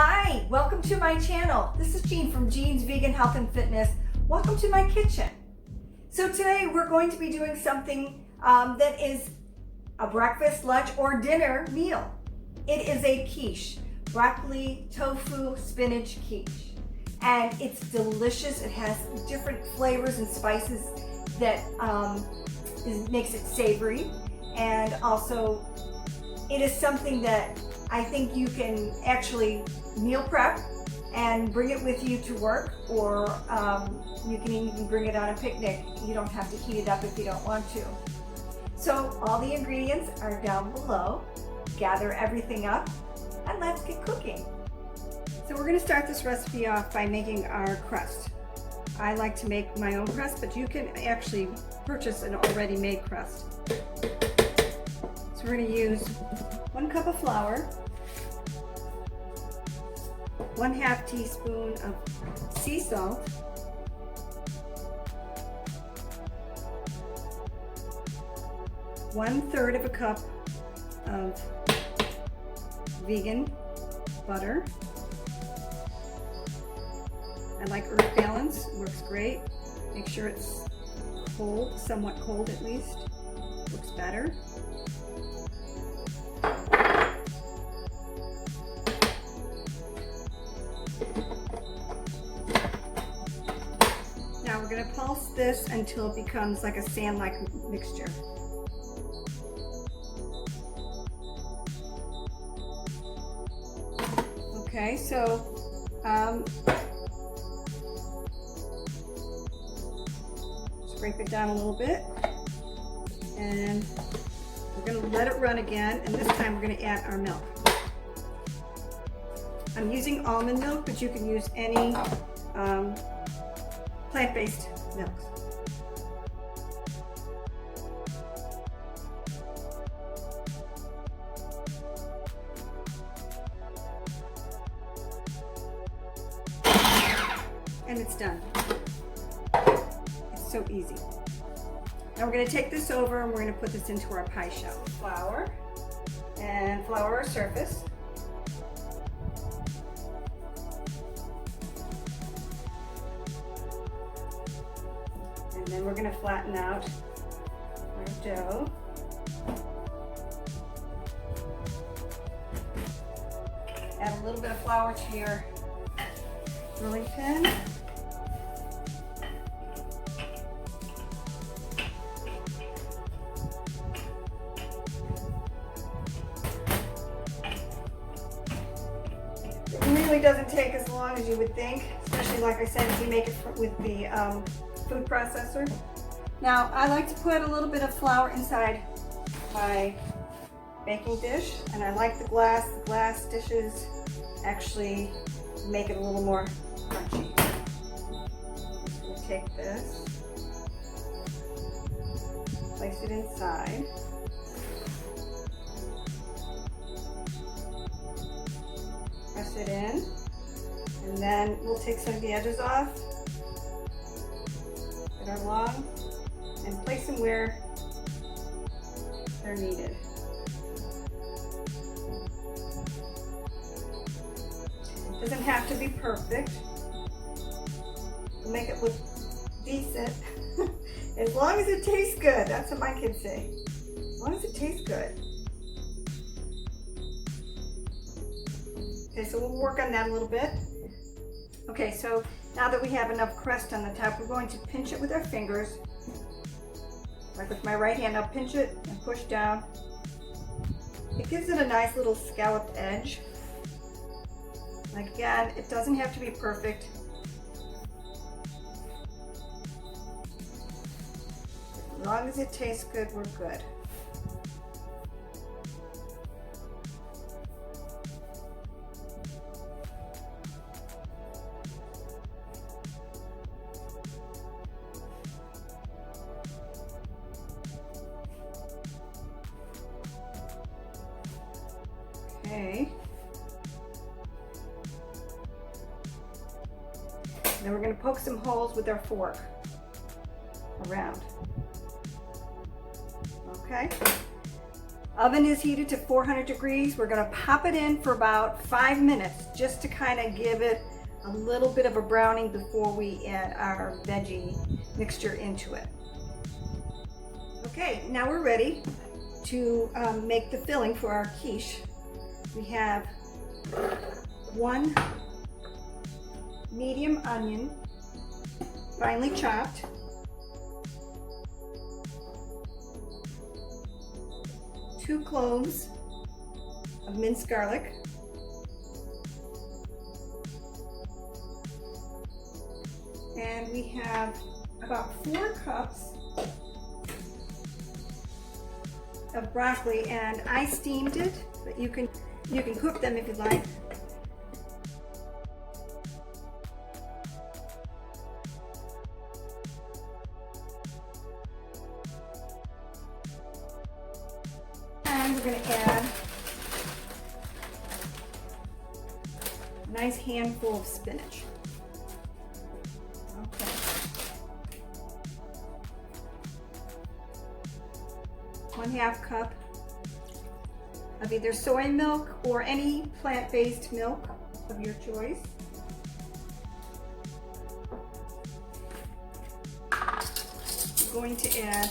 Hi, welcome to my channel. This is Jean from Jean's Vegan Health and Fitness. Welcome to my kitchen. So today we're going to be doing something that is a breakfast, lunch, or dinner meal. It is a quiche, broccoli, tofu, spinach quiche. And it's delicious. It has different flavors and spices that makes it savory. And also it is something that I think you can actually meal prep and bring it with you to work, or you can even bring it on a picnic. You don't have to heat it up if you don't want to. So all the ingredients are down below. Gather everything up and let's get cooking. So we're going to start this recipe off by making our crust. I like to make my own crust, but you can actually purchase an already made crust. So we're going to use 1 cup of flour, 1/2 teaspoon of sea salt, 1/3 of a cup of vegan butter. I like earth balance, works great. Make sure it's cold, somewhat cold at least, looks better. Now we're going to pulse this until it becomes like a sand-like mixture. Okay, so scrape it down a little bit, and we're going to let it run again, and this time we're going to add our milk. I'm using almond milk, but you can use any plant-based milks. And it's done. It's so easy. Now we're going to take this over and we're going to put this into our pie shell. Flour, and flour our surface. And then we're going to flatten out our dough. Add a little bit of flour to your rolling pin. It really doesn't take as long as you would think, especially like I said, if you make it with the food processor. Now I like to put a little bit of flour inside my baking dish, and I like the glass dishes actually make it a little more crunchy. So we'll take this, place it inside, press it in, and then we'll take some of the edges off that are long and place them where they're needed. It doesn't have to be perfect. We'll make it look decent. As long as it tastes good. That's what my kids say. As long as it tastes good. Okay, so we'll work on that a little bit. Okay, so now that we have enough crust on the top, we're going to pinch it with our fingers. Like with my right hand, I'll pinch it and push down. It gives it a nice little scalloped edge. Again, it doesn't have to be perfect. As long as it tastes good, we're good. Okay. Now we're going to poke some holes with our fork around. Okay. Oven is heated to 400 degrees. We're gonna pop it in for about 5 minutes just to kind of give it a little bit of a browning before we add our veggie mixture into it. Okay, now we're ready to make the filling for our quiche. We have 1 medium onion, finely chopped, 2 cloves of minced garlic, and we have about 4 cups of broccoli, and I steamed it, but you can cook them if you like. And we're going to add a nice handful of spinach. Okay. 1/2 cup of either soy milk or any plant-based milk of your choice. We're going to add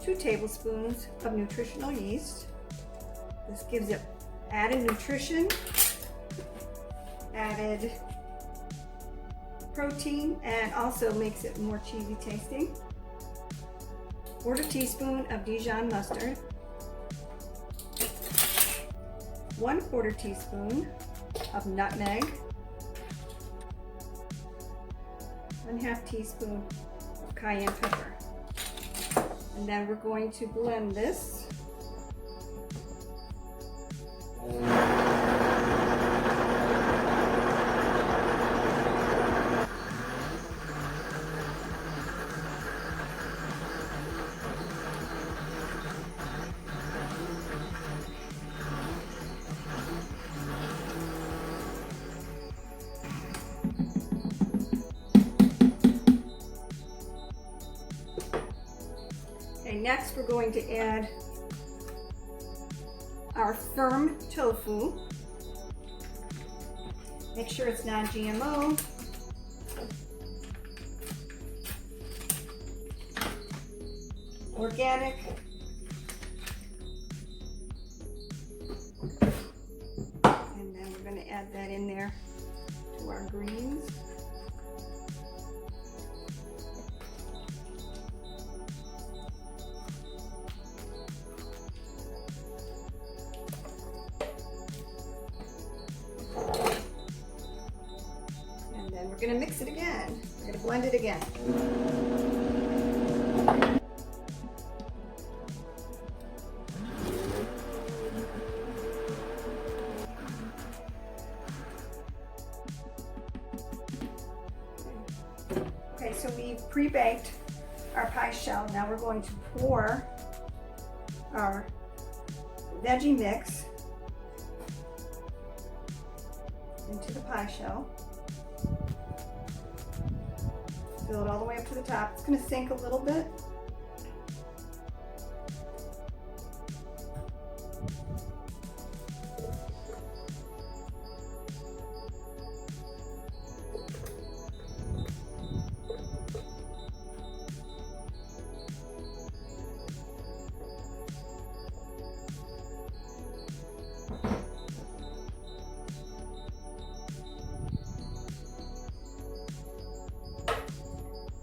2 tablespoons of nutritional yeast. This gives it added nutrition, added protein, and also makes it more cheesy tasting. 1/4 teaspoon of Dijon mustard, 1/4 teaspoon of nutmeg, 1/2 teaspoon of cayenne pepper. And then we're going to blend this. Okay, next we're going to add our firm tofu. Make sure it's non-GMO. Organic. And then we're going to add that in there to our greens. And we're going to mix it again. We're going to blend it again. Okay, so we've pre-baked our pie shell. Now we're going to pour our veggie mix into the pie shell. Fill it all the way up to the top. It's going to sink a little bit.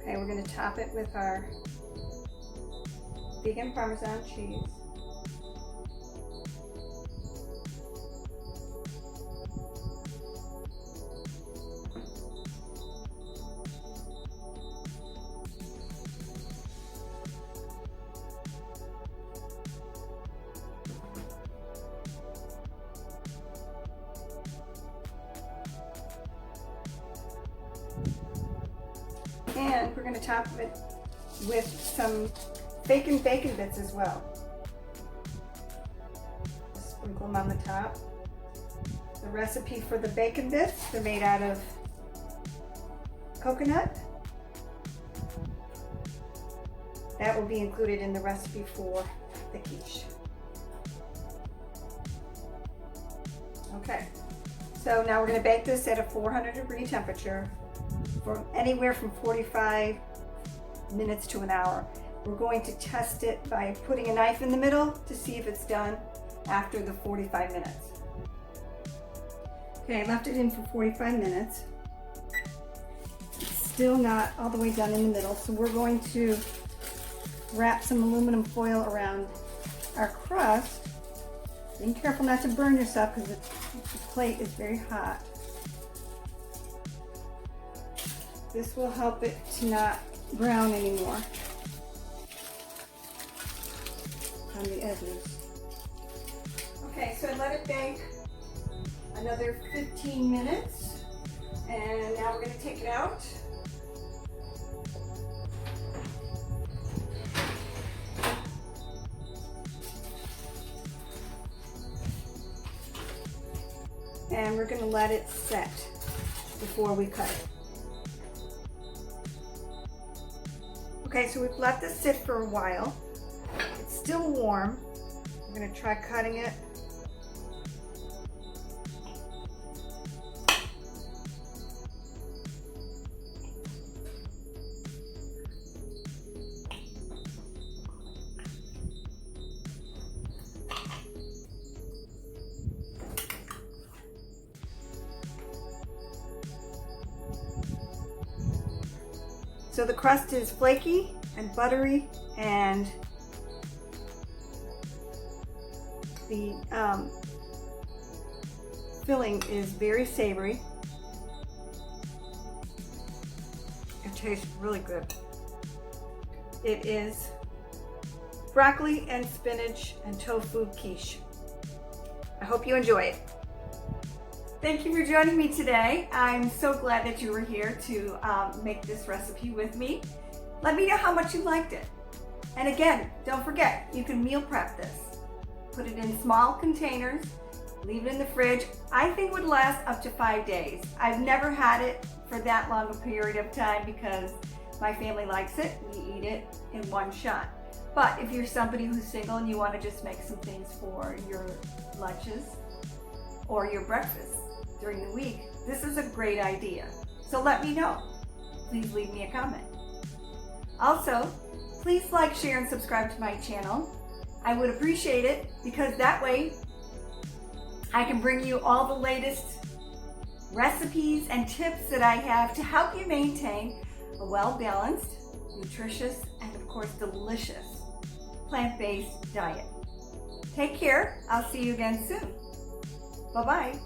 Okay, we're going to top it with our vegan Parmesan cheese. And we're going to top it with some bacon bits as well. Just sprinkle them on the top. The recipe for the bacon bits, they're made out of coconut. That will be included in the recipe for the quiche. Okay, so now we're going to bake this at a 400-degree temperature for anywhere from 45 minutes to an hour. We're going to test it by putting a knife in the middle to see if it's done after the 45 minutes. Okay, I left it in for 45 minutes. It's still not all the way done in the middle, so we're going to wrap some aluminum foil around our crust. Being careful not to burn yourself because the plate is very hot. This will help it to not brown anymore on the edges. Okay, so I let it bake another 15 minutes, and now we're going to take it out. And we're going to let it set before we cut it. Okay, so we've let this sit for a while. It's still warm. I'm going to try cutting it. So the crust is flaky and buttery, and the filling is very savory. It tastes really good. It is broccoli and spinach and tofu quiche. I hope you enjoy it. Thank you for joining me today. I'm so glad that you were here to make this recipe with me. Let me know how much you liked it. And again, don't forget, you can meal prep this. Put it in small containers, leave it in the fridge. I think it would last up to 5 days. I've never had it for that long a period of time because my family likes it. We eat it in one shot. But if you're somebody who's single and you want to just make some things for your lunches or your breakfast during the week, this is a great idea. So let me know. Please leave me a comment. Also, please like, share, and subscribe to my channel. I would appreciate it because that way I can bring you all the latest recipes and tips that I have to help you maintain a well-balanced, nutritious, and of course delicious plant-based diet. Take care. I'll see you again soon. Bye-bye.